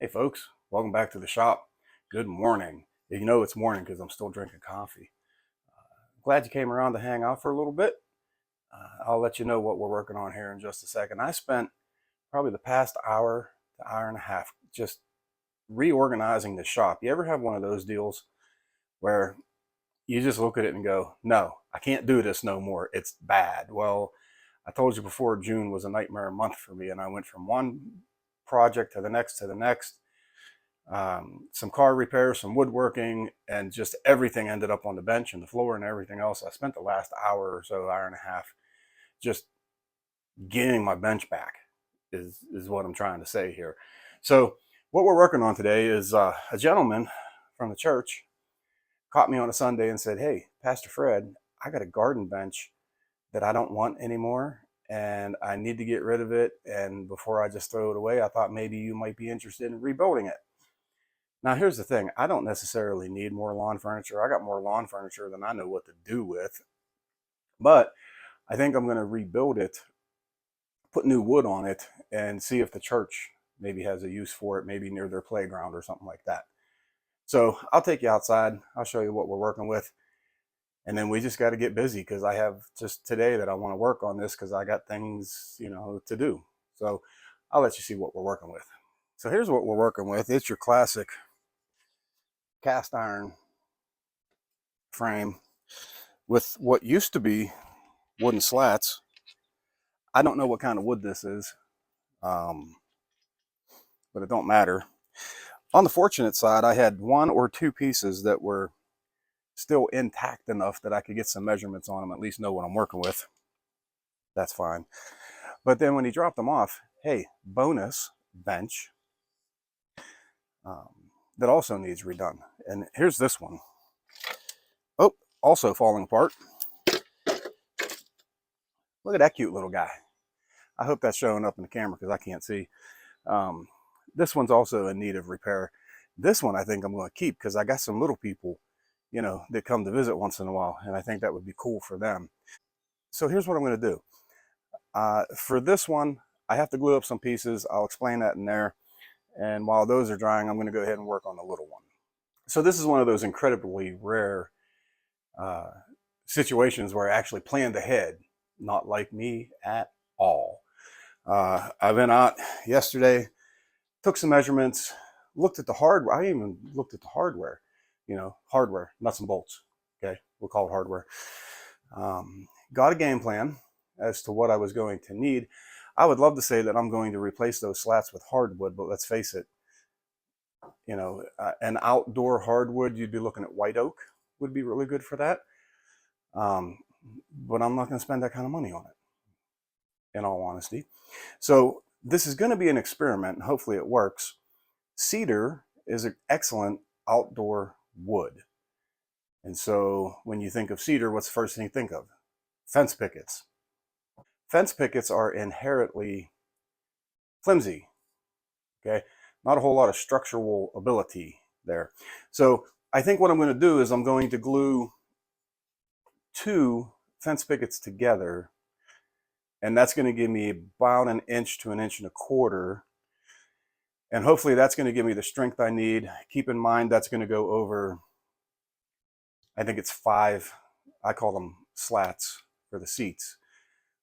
Hey folks, welcome back to the shop. Good morning. You know it's morning because I'm still drinking coffee. Glad you came around to hang out for a little bit. I'll let you know what we're working on here in just a second. I spent probably the past hour to hour and a half just reorganizing the shop. You ever have one of those deals where you just look at it and go, no, I can't do this no more. It's bad. Well, I told you before, June was a nightmare month for me, and I went from one project to the next to the next. Some car repairs, some woodworking, and just everything ended up on the bench and the floor and everything else. I spent the last hour or so, hour and a half, just getting my bench back is what I'm trying to say here. So what we're working on today is a gentleman from the church caught me on a Sunday and said, hey, Pastor Fred, I got a garden bench that I don't want anymore and I need to get rid of it. And before I just throw it away, I thought maybe you might be interested in rebuilding it. Now, here's the thing. I don't necessarily need more lawn furniture. I got more lawn furniture than I know what to do with. But I think I'm going to rebuild it, put new wood on it, and see if the church maybe has a use for it, maybe near their playground or something like that. So I'll take you outside. I'll show you what we're working with. And then we just got to get busy because I have just today that I want to work on this because I got things, to do. So I'll let you see what we're working with. So here's what we're working with. It's your classic cast iron frame with what used to be wooden slats. I don't know what kind of wood this is, but it don't matter. On the fortunate side, I had one or two pieces that were still intact enough that I could get some measurements on them, at least know what I'm working with. That's fine. But then when he dropped them off, hey, bonus bench that also needs redone. And here's this one. Oh, also falling apart. Look at that cute little guy. I hope that's showing up in the camera because I can't see. This one's also in need of repair. This one I think I'm going to keep because I got some little people, that come to visit once in a while, and I think that would be cool for them. So here's what I'm going to do. For this one, I have to glue up some pieces. I'll explain that in there. And while those are drying, I'm going to go ahead and work on the little one. So this is one of those incredibly rare situations where I actually planned ahead, not like me at all. I went out yesterday, took some measurements, looked at the hardware. I even looked at the hardware, hardware, nuts and bolts. Okay, we'll call it hardware. Got a game plan as to what I was going to need. I would love to say that I'm going to replace those slats with hardwood, but let's face it, an outdoor hardwood, you'd be looking at white oak would be really good for that. But I'm not going to spend that kind of money on it, in all honesty. So this is going to be an experiment, and hopefully it works. Cedar is an excellent outdoor wood. And so when you think of cedar, what's the first thing you think of? Fence pickets. Fence pickets are inherently flimsy, okay? Not a whole lot of structural ability there. So I think what I'm going to do is I'm going to glue two fence pickets together, and that's going to give me about 1 inch to 1.25 inches. And hopefully that's going to give me the strength I need. Keep in mind that's going to go over, I think it's 5, I call them slats for the seats.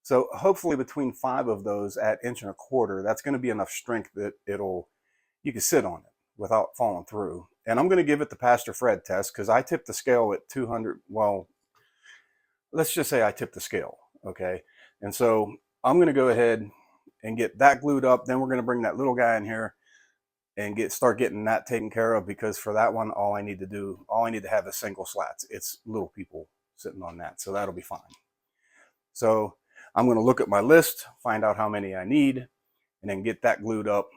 So hopefully between 5 of those at 1.25 inches, that's going to be enough strength that you can sit on it without falling through. And I'm going to give it the Pastor Fred test because I tipped the scale at 200. Well, let's just say I tipped the scale, okay? And so I'm going to go ahead and get that glued up. Then we're going to bring that little guy in here and start getting that taken care of, because for that one, all I need to have is single slats. It's little people sitting on that, so that'll be fine. So I'm going to look at my list, find out how many I need, and then get that glued up,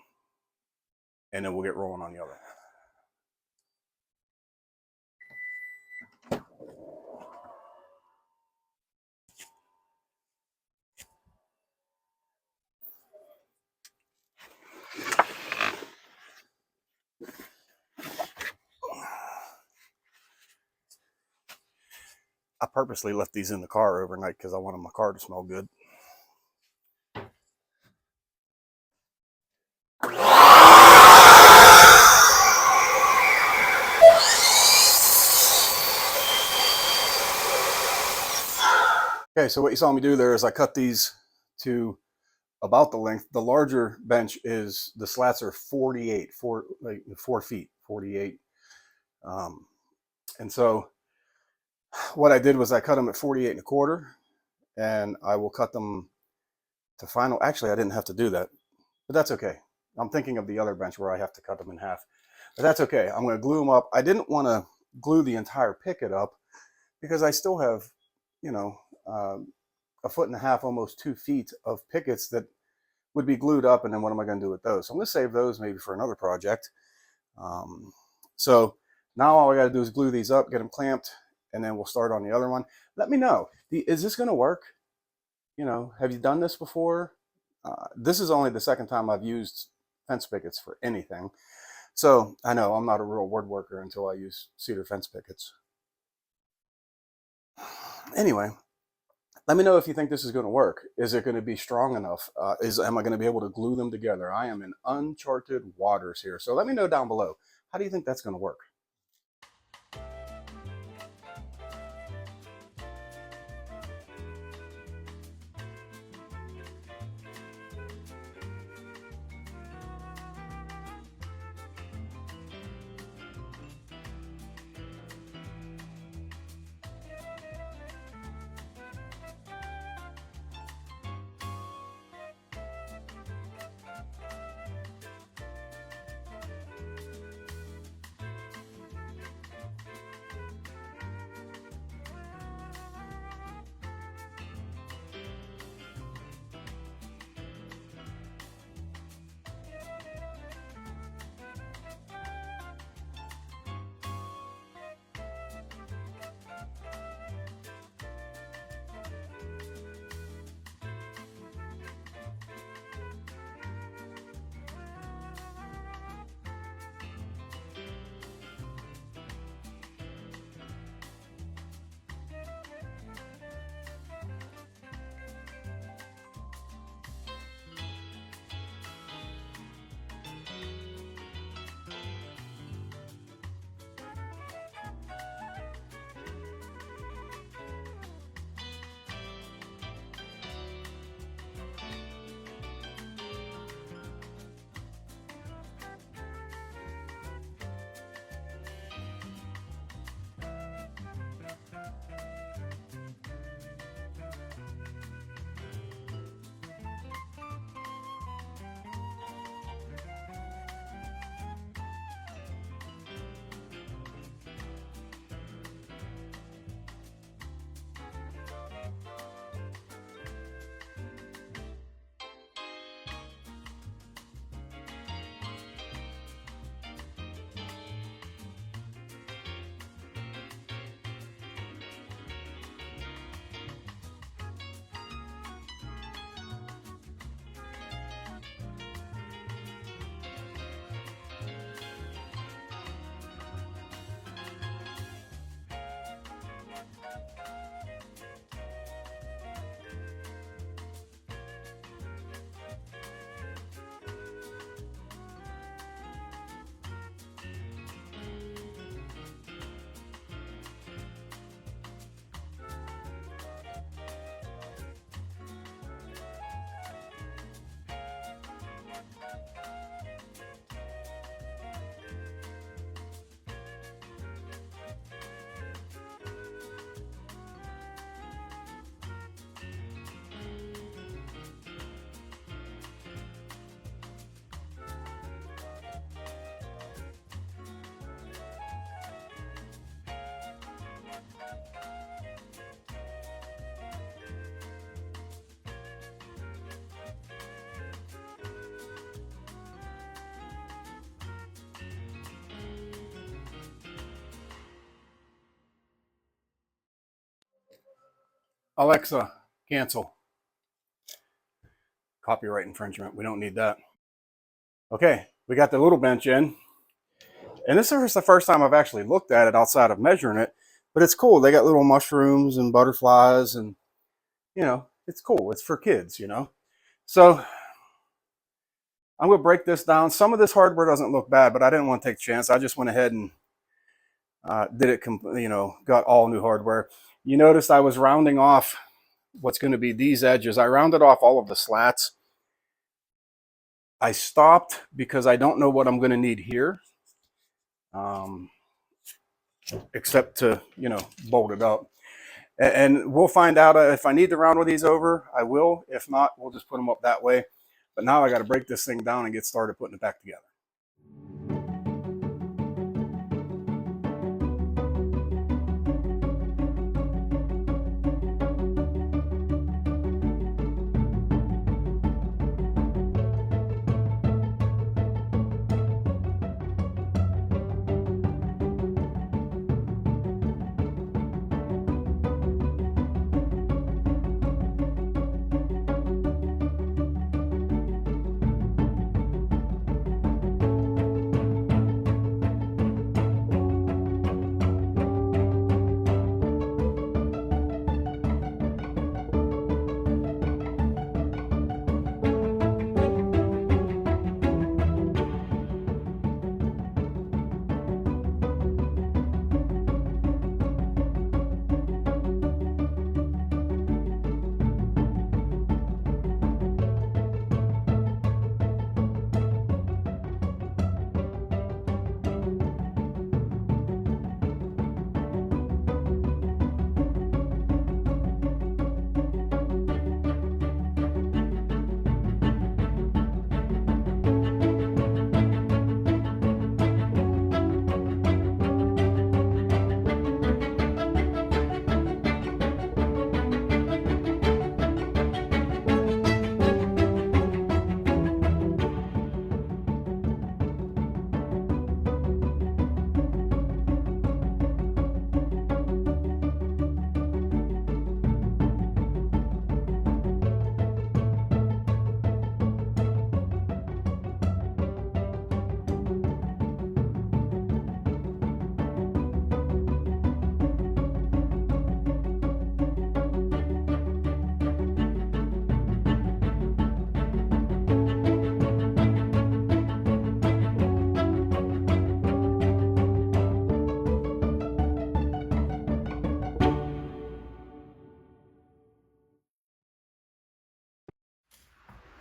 and then we'll get rolling on the other. I purposely left these in the car overnight because I wanted my car to smell good. Okay, so what you saw me do there is I cut these to about the length. The larger bench is, the slats are 48, 4 feet, 48. And so what I did was I cut them at 48 and a quarter, and I will cut them to final. Actually, I didn't have to do that, but that's okay. I'm thinking of the other bench where I have to cut them in half, but that's okay. I'm going to glue them up. I didn't want to glue the entire picket up because I still have, you know, 1.5 feet, almost 2 feet of pickets that would be glued up, and then what am I going to do with those? So I'm going to save those maybe for another project. So now all I got to do is glue these up, get them clamped, and then we'll start on the other one. Let me know, is this going to work? You know, have you done this before? This is only the second time I've used fence pickets for anything. So I know I'm not a real woodworker until I use cedar fence pickets. Anyway, let me know if you think this is going to work. Is it going to be strong enough? Am I going to be able to glue them together? I am in uncharted waters here. So let me know down below. How do you think that's going to work? Alexa, cancel. Copyright infringement. We don't need that. Okay, we got the little bench in. And this is the first time I've actually looked at it outside of measuring it. But it's cool. They got little mushrooms and butterflies, and, you know, it's cool. It's for kids, you know. So I'm going to break this down. Some of this hardware doesn't look bad, but I didn't want to take a chance. I just went ahead and did it, you know, got all new hardware. You noticed I was rounding off what's going to be these edges. I rounded off all of the slats. I stopped because I don't know what I'm going to need here, except to, you know, bolt it up. And we'll find out if I need to round one of these over, I will. If not, we'll just put them up that way. But now I got to break this thing down and get started putting it back together.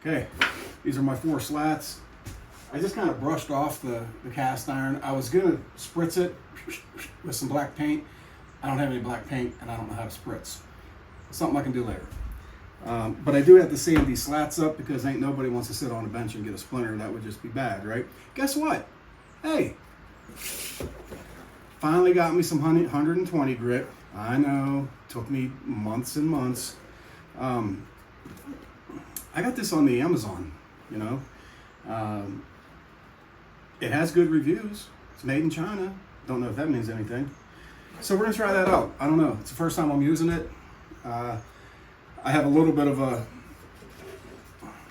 Okay, these are my 4 slats. I just kind of brushed off the cast iron. I was gonna spritz it with some black paint. I don't have any black paint and I don't know how to spritz. Something I can do later. But I do have to sand these slats up because ain't nobody wants to sit on a bench and get a splinter. That would just be bad, right? Guess what? Hey, finally got me some 120 grit. I know, took me months and months. I got this on the Amazon, you know. It has good reviews. It's made in China. Don't know if that means anything. So we're gonna try that out. I don't know. It's the first time I'm using it. I have a little bit of a,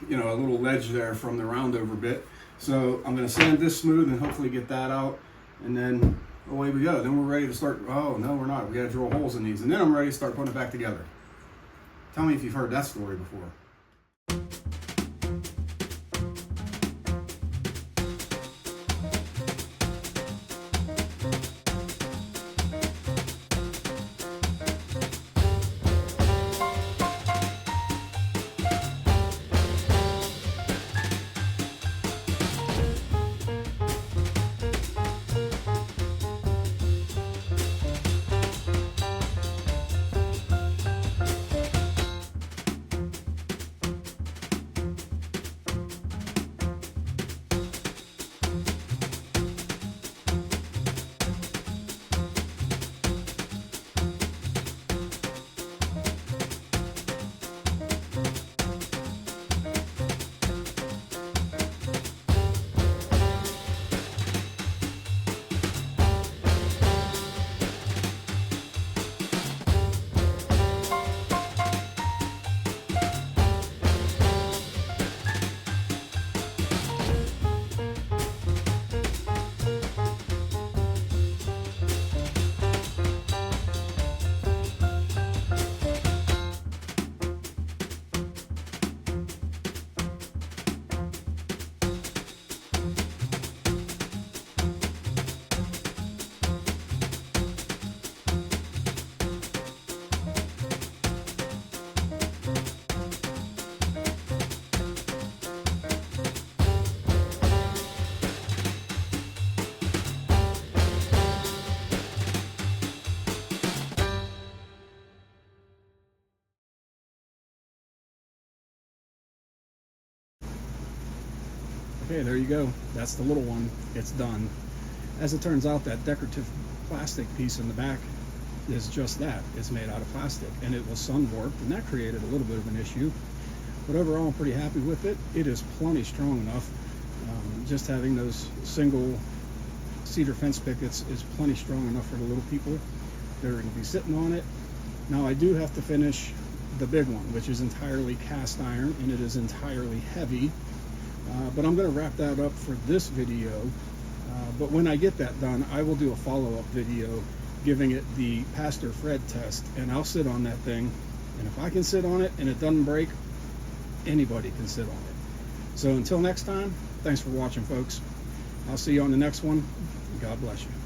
you know, a little ledge there from the roundover bit. So I'm gonna sand this smooth and hopefully get that out. And then away we go. Then we're ready to start. Oh, no, we're not. We gotta drill holes in these. And then I'm ready to start putting it back together. Tell me if you've heard that story before. Okay, there you go. That's the little one. It's done. As it turns out, that decorative plastic piece in the back is just that. It's made out of plastic, and it was sun warped, and that created a little bit of an issue. But overall, I'm pretty happy with it. It is plenty strong enough. Just having those single cedar fence pickets is plenty strong enough for the little people that are going to be sitting on it. Now I do have to finish the big one, which is entirely cast iron, and it is entirely heavy. But I'm going to wrap that up for this video. But when I get that done, I will do a follow-up video giving it the Pastor Fred test, and I'll sit on that thing, and if I can sit on it and it doesn't break, anybody can sit on it. So until next time, thanks for watching, folks. I'll see you on the next one. God bless you.